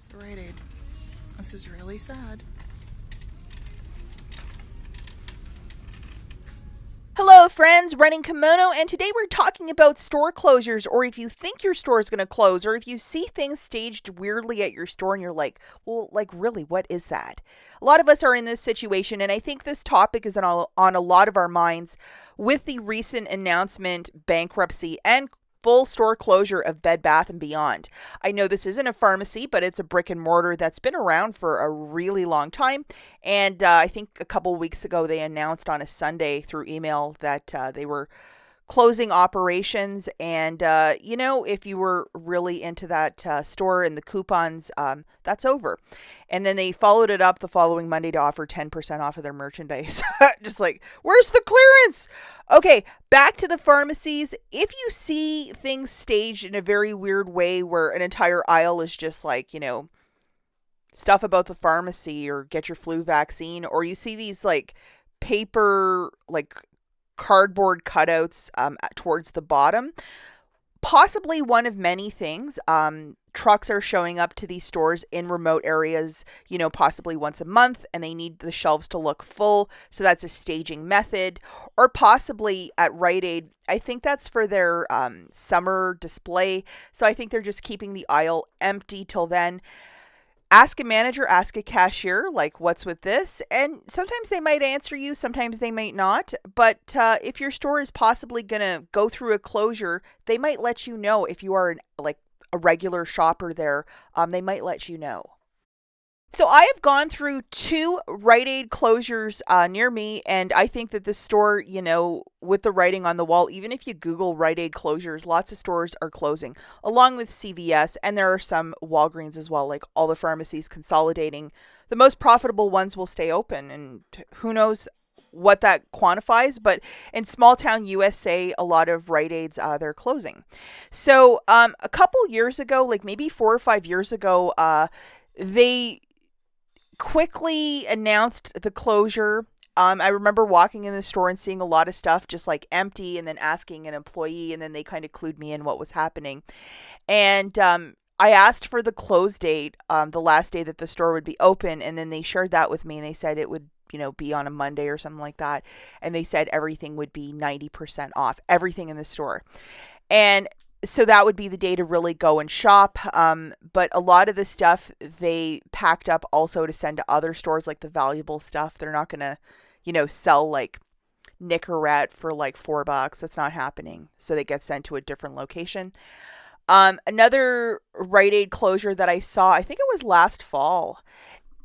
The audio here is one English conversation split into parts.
So Rite Aid. This is really sad. Hello friends, Running Kimono, and today we're talking about store closures, or if you think your store is going to close, or if you see things staged weirdly at your store and you're like, well, like really, what is that? A lot of us are in this situation, and I think this topic is on a lot of our minds with the recent announcement, bankruptcy, and full store closure of Bed Bath and Beyond. I know this isn't a pharmacy, but it's a brick and mortar that's been around for a really long time. And I think a couple weeks ago they announced on a Sunday through email that they were closing operations. And, if you were really into that store and the coupons, that's over. And then they followed it up the following Monday to offer 10% off of their merchandise. Just like, where's the clearance? Okay, back to the pharmacies. If you see things staged in a very weird way where an entire aisle is just like, stuff about the pharmacy or get your flu vaccine, or you see these like paper, like cardboard cutouts towards the bottom, possibly one of many things. Trucks are showing up to these stores in remote areas, possibly once a month, and they need the shelves to look full. So that's a staging method. Or possibly at Rite Aid, I think that's for their summer display. So I think they're just keeping the aisle empty till then. Ask a manager, ask a cashier, like, what's with this? And sometimes they might answer you, sometimes they might not. But if your store is possibly going to go through a closure, they might let you know. If you are like a regular shopper there, they might let you know. So I have gone through two Rite Aid closures near me, and I think that this store, with the writing on the wall, even if you Google Rite Aid closures, lots of stores are closing, along with CVS, and there are some Walgreens as well, like all the pharmacies consolidating. The most profitable ones will stay open, and who knows what that quantifies, but in small town USA, a lot of Rite Aids, they're closing. So a couple years ago, like maybe 4 or 5 years ago, they quickly announced the closure. I remember walking in the store and seeing a lot of stuff just like empty, and then asking an employee, and then they kind of clued me in what was happening. And I asked for the close date, the last day that the store would be open, and then they shared that with me, and they said it would be on a Monday or something like that. And they said everything would be 90% off, everything in the store. And so that would be the day to really go and shop. But a lot of the stuff they packed up also to send to other stores, like the valuable stuff. They're not going to, sell like Nicorette for like $4. That's not happening. So they get sent to a different location. Another Rite Aid closure that I saw, I think it was last fall.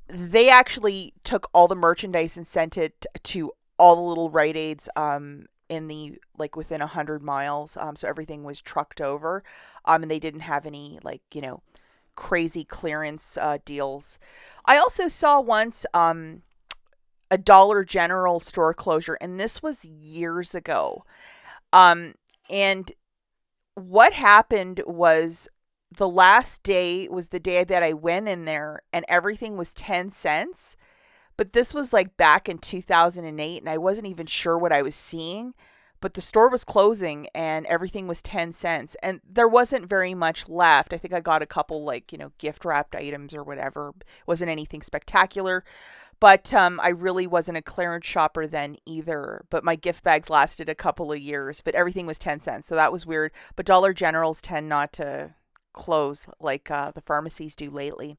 They actually took all the merchandise and sent it to all the little Rite Aids in the like within 100 miles. So everything was trucked over, and they didn't have any like crazy clearance deals. I also saw once a Dollar General store closure, and this was years ago. And what happened was the last day was the day that I went in there, and everything was 10 cents. But this was like back in 2008, and I wasn't even sure what I was seeing. But the store was closing and everything was 10 cents. And there wasn't very much left. I think I got a couple, like, gift wrapped items or whatever. It wasn't anything spectacular. But I really wasn't a clearance shopper then either. But my gift bags lasted a couple of years. But everything was 10 cents. So that was weird. But Dollar Generals tend not to close like the pharmacies do lately.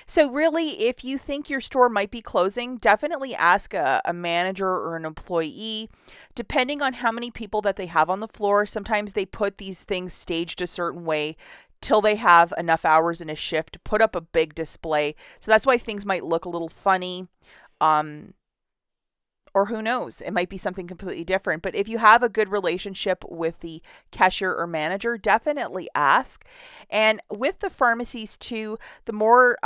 So really, if you think your store might be closing, definitely ask a manager or an employee. Depending on how many people that they have on the floor, sometimes they put these things staged a certain way till they have enough hours in a shift to put up a big display. So that's why things might look a little funny. Um, or who knows, it might be something completely different. But if you have a good relationship with the cashier or manager, definitely ask. And with the pharmacies too, the more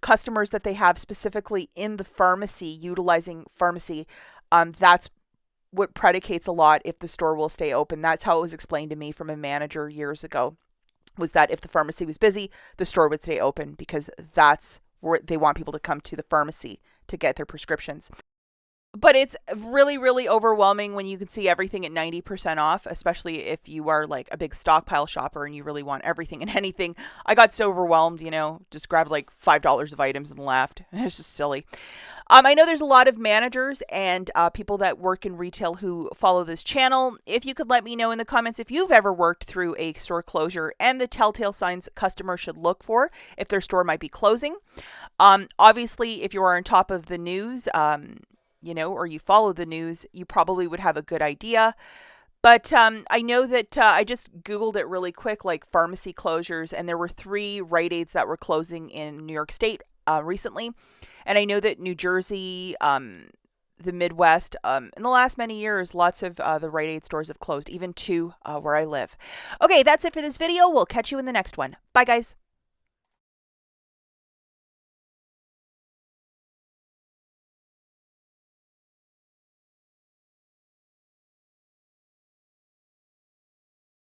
customers that they have specifically in the pharmacy, utilizing pharmacy, that's what predicates a lot if the store will stay open. That's how it was explained to me from a manager years ago, was that if the pharmacy was busy, the store would stay open, because that's where they want people to come to the pharmacy to get their prescriptions. But it's really, really overwhelming when you can see everything at 90% off, especially if you are like a big stockpile shopper and you really want everything and anything. I got so overwhelmed, just grabbed like $5 of items and left. It's just silly. I know there's a lot of managers and people that work in retail who follow this channel. If you could let me know in the comments if you've ever worked through a store closure and the telltale signs customers should look for if their store might be closing. Obviously, if you are on top of the news, or you follow the news, you probably would have a good idea. But I know that I just Googled it really quick, like pharmacy closures, and there were 3 Rite Aids that were closing in New York State recently. And I know that New Jersey, the Midwest, in the last many years, lots of the Rite Aid stores have closed, even 2 where I live. Okay, that's it for this video. We'll catch you in the next one. Bye, guys.